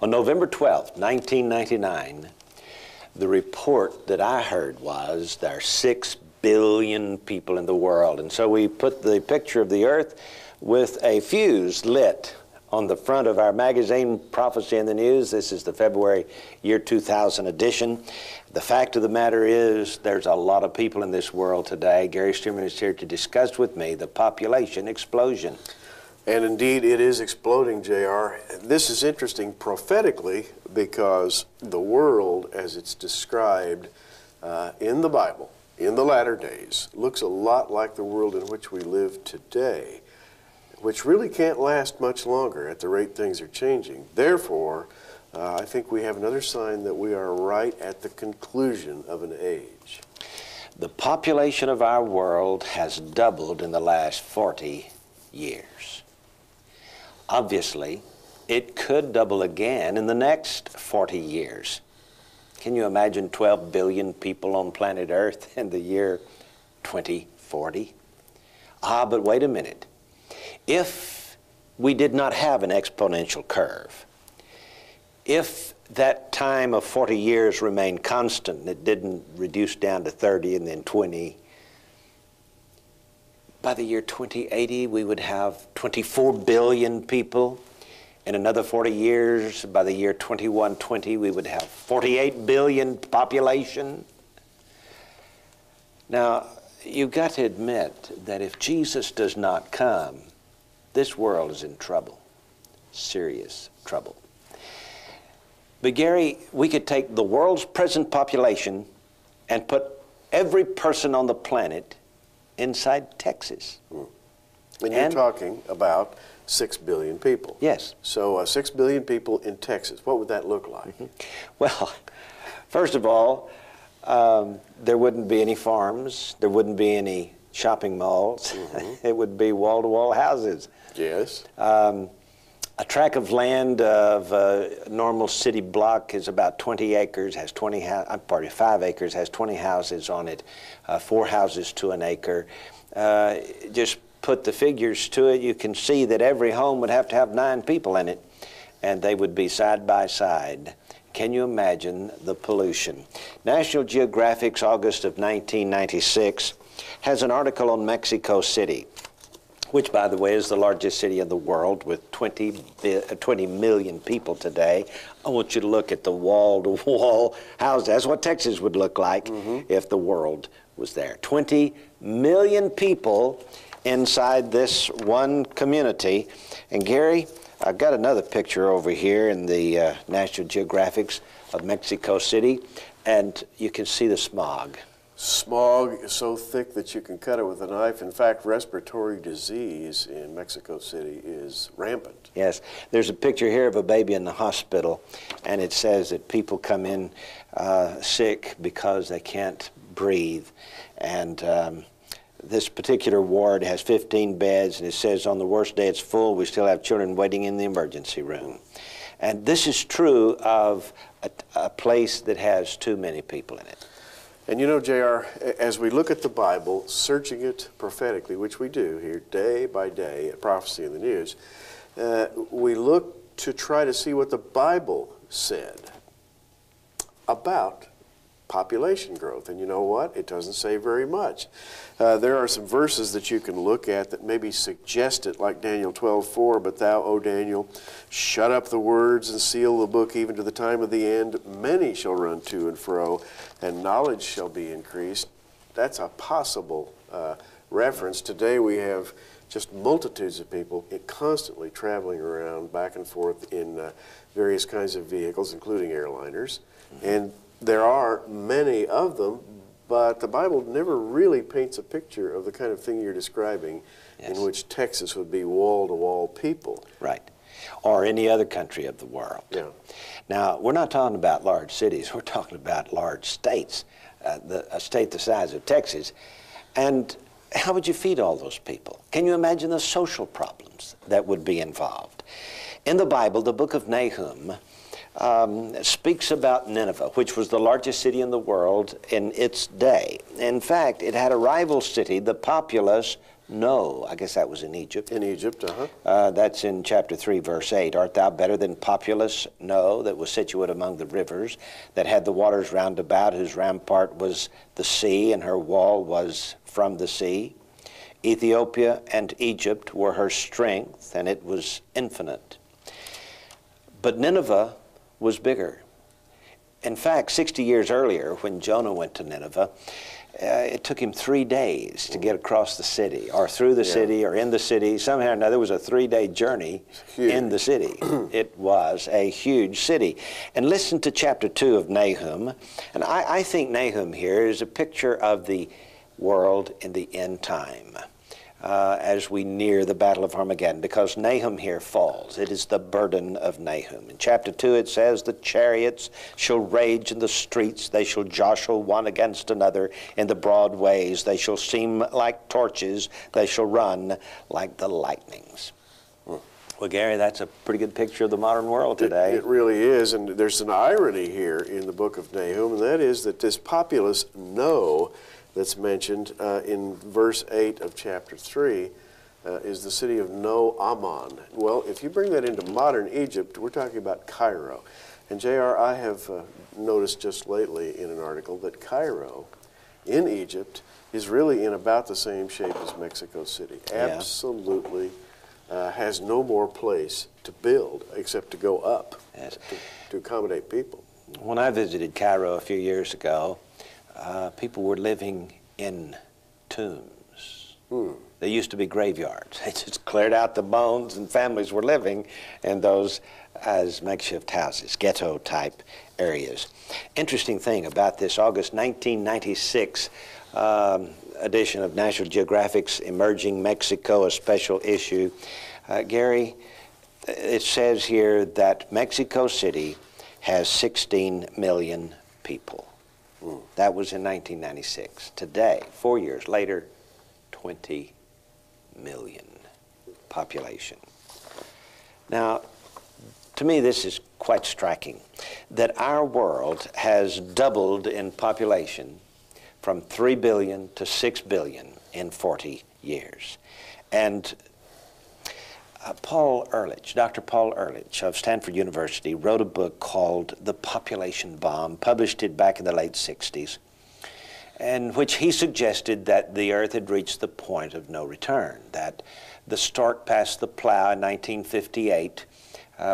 On November 12th, 1999, the report that I heard was there are 6 billion people in the world. And so we put the picture of the earth with a fuse lit on the front of our magazine, Prophecy in the News. This is the February year 2000 edition. The fact of the matter is there's a lot of people in this world today. Gary Stearman is here to discuss with me the population explosion. And indeed, it is exploding, J.R. This is interesting prophetically because the world, as it's described in the Bible, in the latter days, looks a lot like the world in which we live today, which really can't last much longer at the rate things are changing. Therefore, I think we have another sign that we are right at the conclusion of an age. The population of our world has doubled in the last 40 years. Obviously, it could double again in the next 40 years. Can you imagine 12 billion people on planet Earth in the year 2040? But wait a minute. If we did not have an exponential curve, if that time of 40 years remained constant and it didn't reduce down to 30 and then 20, by the year 2080 we would have 24 billion people. In another 40 years, by the year 2120, we would have 48 billion population. Now, you've got to admit that if Jesus does not come, this world is in trouble, serious trouble. But Gary, we could take the world's present population and put every person on the planet inside Texas. And you're talking about 6 billion people. Yes. So 6 billion people in Texas, what would that look like? Well, first of all, there wouldn't be any farms, there wouldn't be any shopping malls. It would be wall-to-wall houses. Yes. A tract of land of a normal city block is about 20 acres, has 5 acres, has 20 houses on it, 4 houses to an acre. Just put the figures to it, you can see that every home would have to have 9 people in it, and they would be side by side. Can you imagine the pollution? National Geographic's August of 1996 has an article on Mexico City, which, by the way, is the largest city in the world with 20 million people today. I want you to look at the wall-to-wall houses. That's what Texas would look like if the world was there. 20 million people inside this one community. And Gary, I've got another picture over here in the National Geographics of Mexico City, and you can see the smog. Smog is so thick that you can cut it with a knife. In fact, respiratory disease in Mexico City is rampant. Yes. There's a picture here of a baby in the hospital, and it says that people come in sick because they can't breathe. And this particular ward has 15 beds, and it says on the worst day it's full, we still have children waiting in the emergency room. And this is true of a place that has too many people in it. And you know, J.R., as we look at the Bible, searching it prophetically, which we do here day by day at Prophecy in the News, we look to try to see what the Bible said about population growth. And you know what? It doesn't say very much. There are some verses that you can look at that maybe suggest it, like Daniel 12:4, but thou, O Daniel, shut up the words and seal the book even to the time of the end. Many shall run to and fro, and knowledge shall be increased. That's a possible reference. Today we have just multitudes of people constantly traveling around back and forth in various kinds of vehicles, including airliners. And there are many of them, but the Bible never really paints a picture of the kind of thing you're describing, in which Texas would be wall-to-wall people. Right. Or any other country of the world. Yeah. Now, we're not talking about large cities. We're talking about large states, a state the size of Texas. And how would you feed all those people? Can you imagine the social problems that would be involved? In the Bible, the book of Nahum, speaks about Nineveh, which was the largest city in the world in its day. In fact, it had a rival city, the populous No. I guess that was in Egypt. In Egypt, uh-huh. That's in chapter 3, verse 8. Art thou better than populous No, that was situate among the rivers, that had the waters round about, whose rampart was the sea, and her wall was from the sea? Ethiopia and Egypt were her strength, and it was infinite. But Nineveh was bigger. In fact, 60 years earlier, when Jonah went to Nineveh, it took him 3 days to get across the city, or through the city, or in the city. Somehow or another, it was a 3-day journey in the city. It was a huge city. And listen to chapter 2 of Nahum. And I think Nahum here is a picture of the world in the end time. As we near the Battle of Armageddon, because Nahum here falls. It is the burden of Nahum. In chapter 2 it says, the chariots shall rage in the streets, they shall jostle one against another in the broad ways, they shall seem like torches, they shall run like the lightnings. Well, Gary, that's a pretty good picture of the modern world today. It really is, and there's an irony here in the book of Nahum, and that is that this populous No that's mentioned in verse 8 of chapter 3 is the city of No Aman. Well, if you bring that into modern Egypt, we're talking about Cairo. And J.R., I have noticed just lately in an article that Cairo in Egypt is really in about the same shape as Mexico City. Absolutely has no more place to build except to go up to accommodate people. When I visited Cairo a few years ago, people were living in tombs. They used to be graveyards. They just cleared out the bones, and families were living in those as makeshift houses, ghetto-type areas. Interesting thing about this August 1996 edition of National Geographic's Emerging Mexico, a special issue. Gary, it says here that Mexico City has 16 million people. That was in 1996. Today, 4 years later, 20 million population. Now, to me, this is quite striking, that our world has doubled in population from 3 billion to 6 billion in 40 years. And Dr. Paul Ehrlich of Stanford University wrote a book called The Population Bomb, published it back in the late 60s, in which he suggested that the Earth had reached the point of no return, that the stork passed the plow in 1958.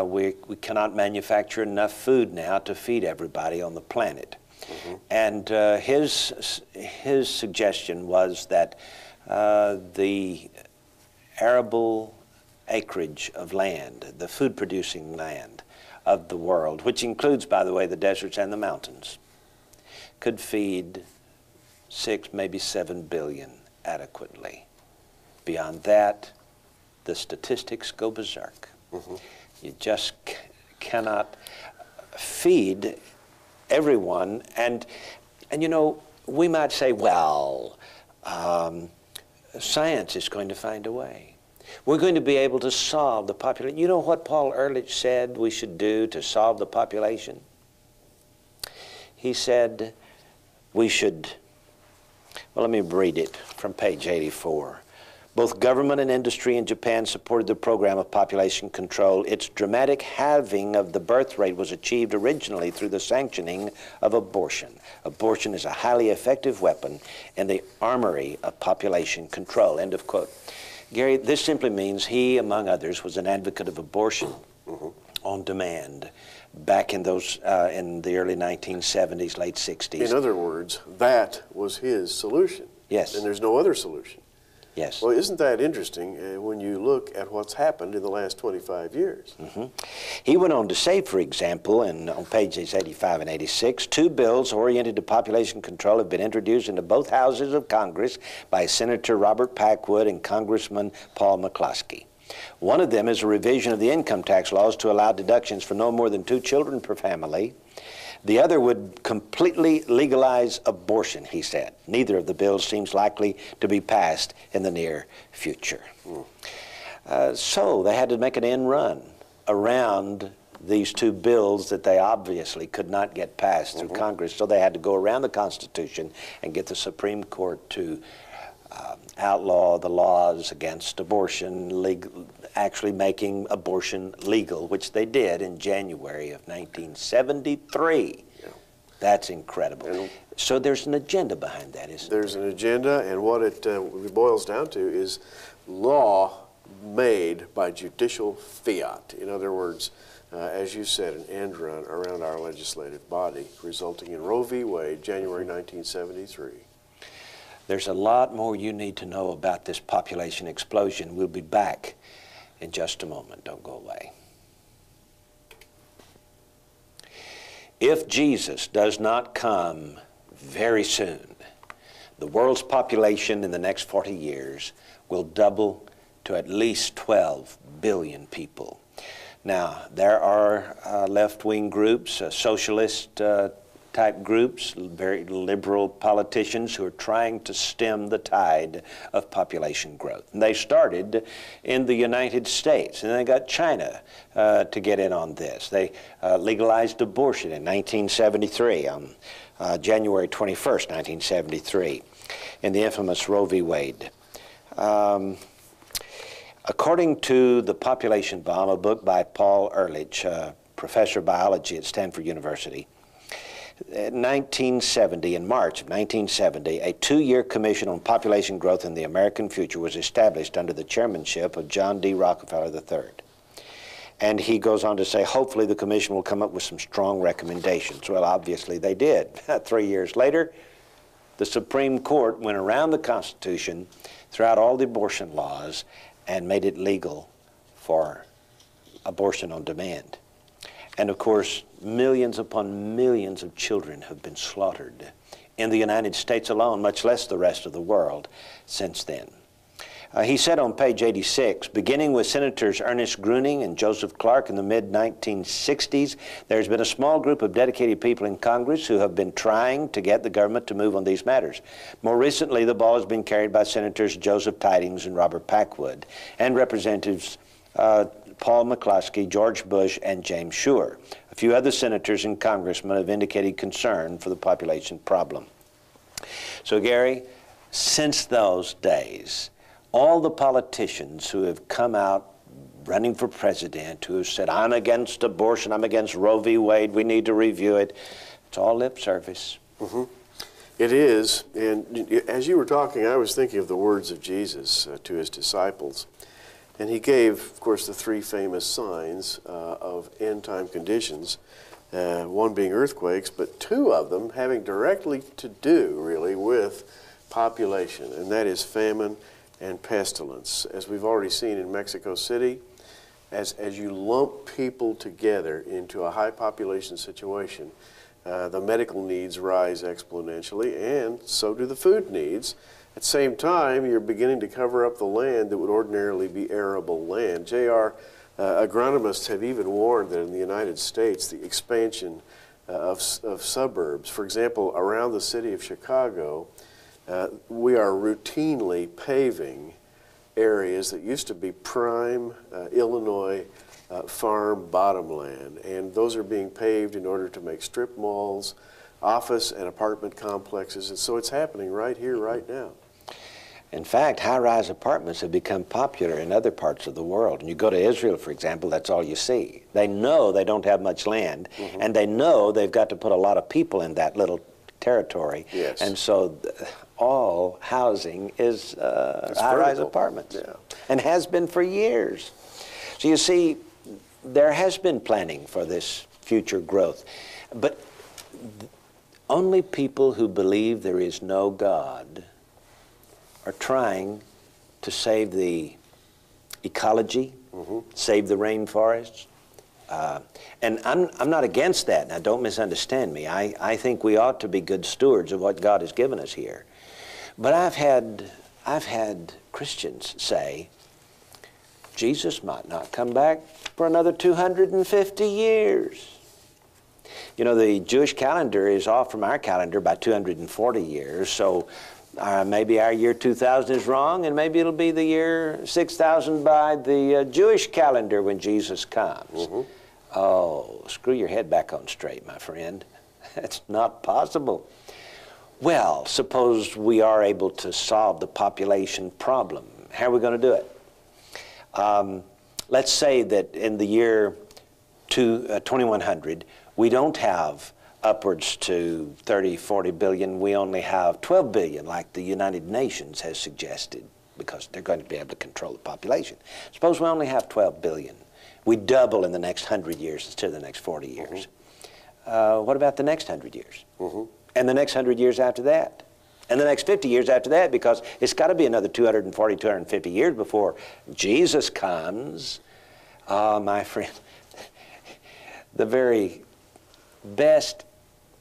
We cannot manufacture enough food now to feed everybody on the planet. And his suggestion was that the arable acreage of land, the food-producing land of the world, which includes, by the way, the deserts and the mountains, could feed 6, maybe 7 billion adequately. Beyond that, the statistics go berserk. You just cannot feed everyone. And you know, we might say, well, science is going to find a way. We're going to be able to solve the population. You know what Paul Ehrlich said we should do to solve the population? He said we should, well, let me read it from page 84. Both government and industry in Japan supported the program of population control. Its dramatic halving of the birth rate was achieved originally through the sanctioning of abortion. Abortion is a highly effective weapon in the armory of population control. End of quote. Gary, this simply means he, among others, was an advocate of abortion on demand back in those in the early 1970s, late 60s. In other words, that was his solution. Yes. And there's no other solution. Yes. Well, isn't that interesting when you look at what's happened in the last 25 years? He went on to say, for example, on pages 85 and 86, 2 bills oriented to population control have been introduced into both houses of Congress by Senator Robert Packwood and Congressman Paul McCloskey. One of them is a revision of the income tax laws to allow deductions for no more than 2 children per family. The other would completely legalize abortion, he said. Neither of the bills seems likely to be passed in the near future. So they had to make an end run around these two bills that they obviously could not get passed through Congress, so they had to go around the Constitution and get the Supreme Court to outlaw the laws against abortion, actually making abortion legal, which they did in January of 1973. Yeah. That's incredible. And so there's an agenda behind that, isn't there? There's an agenda, and what it boils down to is law made by judicial fiat. In other words, as you said, an end run around our legislative body, resulting in Roe v. Wade, January 1973. There's a lot more you need to know about this population explosion. We'll be back in just a moment. Don't go away. If Jesus does not come very soon, the world's population in the next 40 years will double to at least 12 billion people. Now, there are left-wing groups, socialist type groups, very liberal politicians who are trying to stem the tide of population growth. And they started in the United States, and they got China to get in on this. They legalized abortion in 1973, on January 21st, 1973, in the infamous Roe v. Wade. According to the Population Bomb, a book by Paul Ehrlich, professor of biology at Stanford University, in 1970, in March of 1970, a 2-year commission on population growth in the American future was established under the chairmanship of John D. Rockefeller III. And he goes on to say, hopefully the commission will come up with some strong recommendations. Well, obviously they did. 3 years later, the Supreme Court went around the Constitution, threw out all the abortion laws, and made it legal for abortion on demand. And of course, millions upon millions of children have been slaughtered in the United States alone, much less the rest of the world, since then. He said on page 86, beginning with Senators Ernest Gruening and Joseph Clark in the mid-1960s, there's been a small group of dedicated people in Congress who have been trying to get the government to move on these matters. More recently, the ball has been carried by Senators Joseph Tidings and Robert Packwood, and Representatives Paul McCloskey, George Bush, and James Schumer. A few other senators and congressmen have indicated concern for the population problem. So, Gary, since those days, all the politicians who have come out running for president, who have said, I'm against abortion, I'm against Roe v. Wade, we need to review it, it's all lip service. It is, and as you were talking, I was thinking of the words of Jesus to his disciples. And he gave, of course, the 3 famous signs of end-time conditions, one being earthquakes, but 2 of them having directly to do, really, with population, and that is famine and pestilence. As we've already seen in Mexico City, as you lump people together into a high population situation, the medical needs rise exponentially, and so do the food needs. At the same time, you're beginning to cover up the land that would ordinarily be arable land. Agronomists have even warned that in the United States, the expansion of suburbs, for example, around the city of Chicago, we are routinely paving areas that used to be prime Illinois farm bottomland, and those are being paved in order to make strip malls, office and apartment complexes, and so it's happening right here, right now. In fact, high-rise apartments have become popular in other parts of the world. And you go to Israel, for example, that's all you see. They know they don't have much land, and they know they've got to put a lot of people in that little territory. Yes. And so all housing is high-rise apartments, and has been for years. So you see, there has been planning for this future growth. But only people who believe there is no God are trying to save the ecology, save the rainforests. And I'm not against that. Now, don't misunderstand me. I think we ought to be good stewards of what God has given us here. But I've had Christians say, Jesus might not come back for another 250 years. You know, the Jewish calendar is off from our calendar by 240 years, so maybe our year 2000 is wrong, and maybe it'll be the year 6000 by the Jewish calendar when Jesus comes. Oh, screw your head back on straight, my friend. That's not possible. Well, suppose we are able to solve the population problem. How are we going to do it? Let's say that in the year 2100, we don't have upwards to 30, 40 billion. We only have 12 billion, like the United Nations has suggested, because they're going to be able to control the population. Suppose we only have 12 billion. We double in the next 100 years instead of the next 40 years. What about the next 100 years? And the next 100 years after that? And the next 50 years after that, because it's got to be another 240, 250 years before Jesus comes. My friend, the very best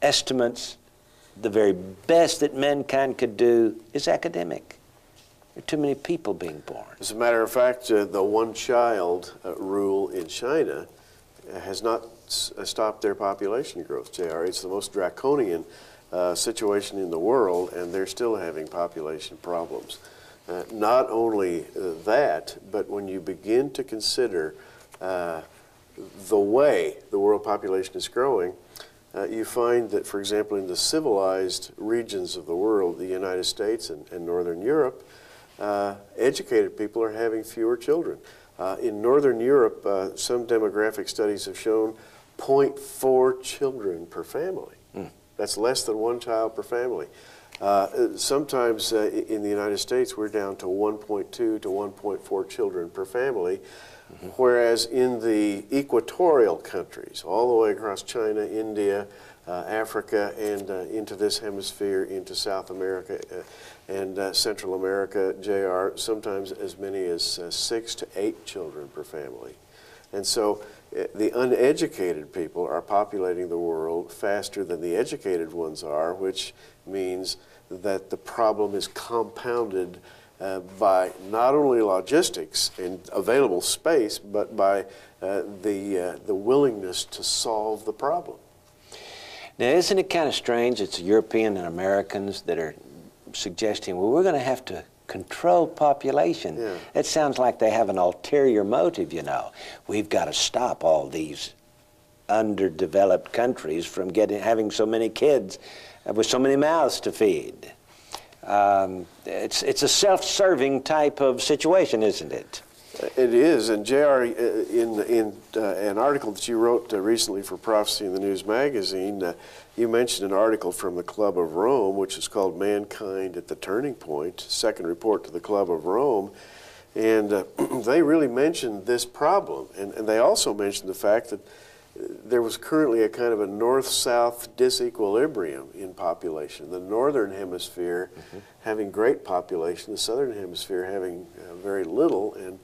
estimates, the very best that mankind could do is academic. There are too many people being born. As a matter of fact, the one-child rule in China has not stopped their population growth, J.R. It's the most draconian situation in the world, and they're still having population problems. Not only that, but when you begin to consider the way the world population is growing, you find that, for example, in the civilized regions of the world, the United States and Northern Europe, educated people are having fewer children. In Northern Europe, some demographic studies have shown 0.4 children per family. That's less than one child per family. Sometimes in the United States, we're down to 1.2 to 1.4 children per family, whereas in the equatorial countries, all the way across China, India, Africa, and into this hemisphere, into South America and Central America, JR, sometimes as many as 6 to 8 children per family. And so the uneducated people are populating the world faster than the educated ones are, which means that the problem is compounded by not only logistics and available space, but by the willingness to solve the problem. Now, isn't it kind of strange? It's European and Americans that are suggesting, well, we're going to have to control population. Yeah. It sounds like they have an ulterior motive, you know. We've got to stop all these underdeveloped countries from having so many kids with so many mouths to feed. It's a self-serving type of situation, isn't it? It is, and JR, in an article that you wrote recently for Prophecy in the News magazine, you mentioned an article from the Club of Rome, which is called Mankind at the Turning Point, second report to the Club of Rome, and they really mentioned this problem, and they also mentioned the fact that there was currently a kind of a north-south disequilibrium in population. The northern hemisphere having great population, the southern hemisphere having very little, and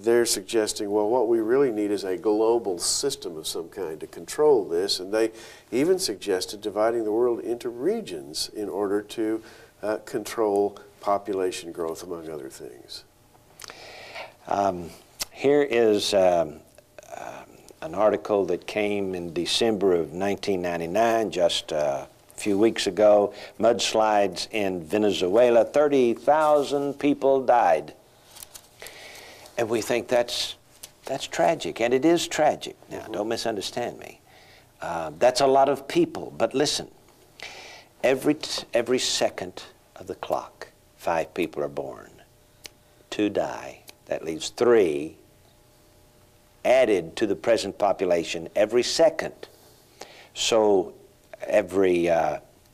they're suggesting, well, what we really need is a global system of some kind to control this, and they even suggested dividing the world into regions in order to control population growth, among other things. Here is an article that came in December of 1999, just a few weeks ago. Mudslides in Venezuela, 30,000 people died. And we think that's tragic, and it is tragic. Now, don't misunderstand me. That's a lot of people, but listen, every second of the clock, 5 people are born, 2 die. That leaves 3 added to the present population every second. So every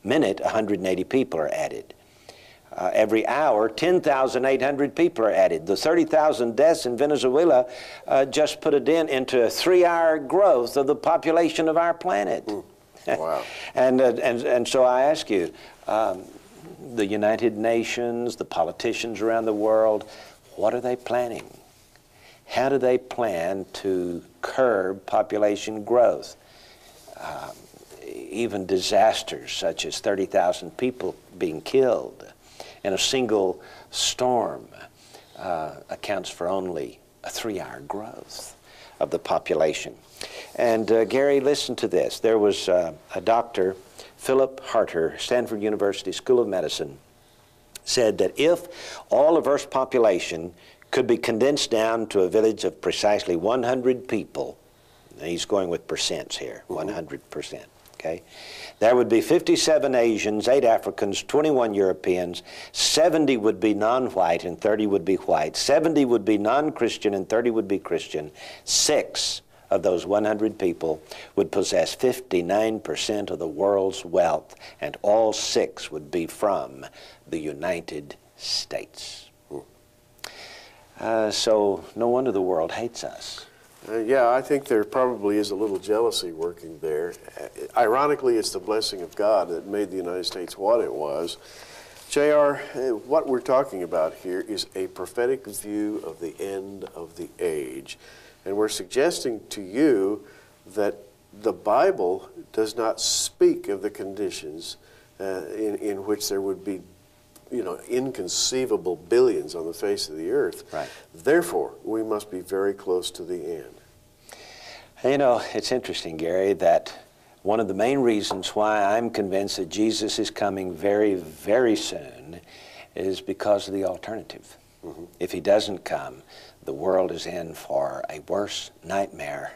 minute, 180 people are added. Every hour, 10,800 people are added. The 30,000 deaths in Venezuela just put a dent into a 3-hour growth of the population of our planet. Wow. And so I ask you, the United Nations, the politicians around the world, what are they planning? How do they plan to curb population growth? Even disasters such as 30,000 people being killed in a single storm accounts for only a 3-hour growth of the population. And Gary, listen to this. There was a doctor, Philip Harter, Stanford University School of Medicine, said that if all of Earth's population could be condensed down to a village of precisely 100 people, and he's going with percents here, 100%. Okay, there would be 57 Asians, 8 Africans, 21 Europeans, 70 would be non-white and 30 would be white, 70 would be non-Christian and 30 would be Christian. 6 of those 100 people would possess 59% of the world's wealth, and all 6 would be from the United States. So no wonder the world hates us. Yeah, I think there probably is a little jealousy working there. Ironically, it's the blessing of God that made the United States what it was. J.R., what we're talking about here is a prophetic view of the end of the age. And we're suggesting to you that the Bible does not speak of the conditions in which there would be, you know, inconceivable billions on the face of the earth. Right. Therefore, we must be very close to the end. You know, it's interesting, Gary, that one of the main reasons why I'm convinced that Jesus is coming very, very soon is because of the alternative. If he doesn't come, the world is in for a worse nightmare.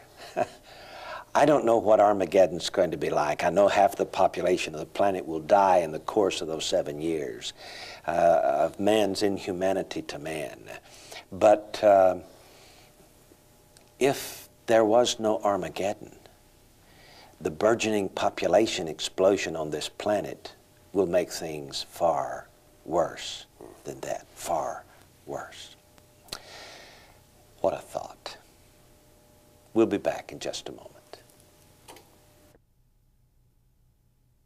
I don't know what Armageddon's going to be like. I know half the population of the planet will die in the course of those 7 years of man's inhumanity to man. But if there was no Armageddon, the burgeoning population explosion on this planet will make things far worse than that, far worse. What a thought. We'll be back in just a moment.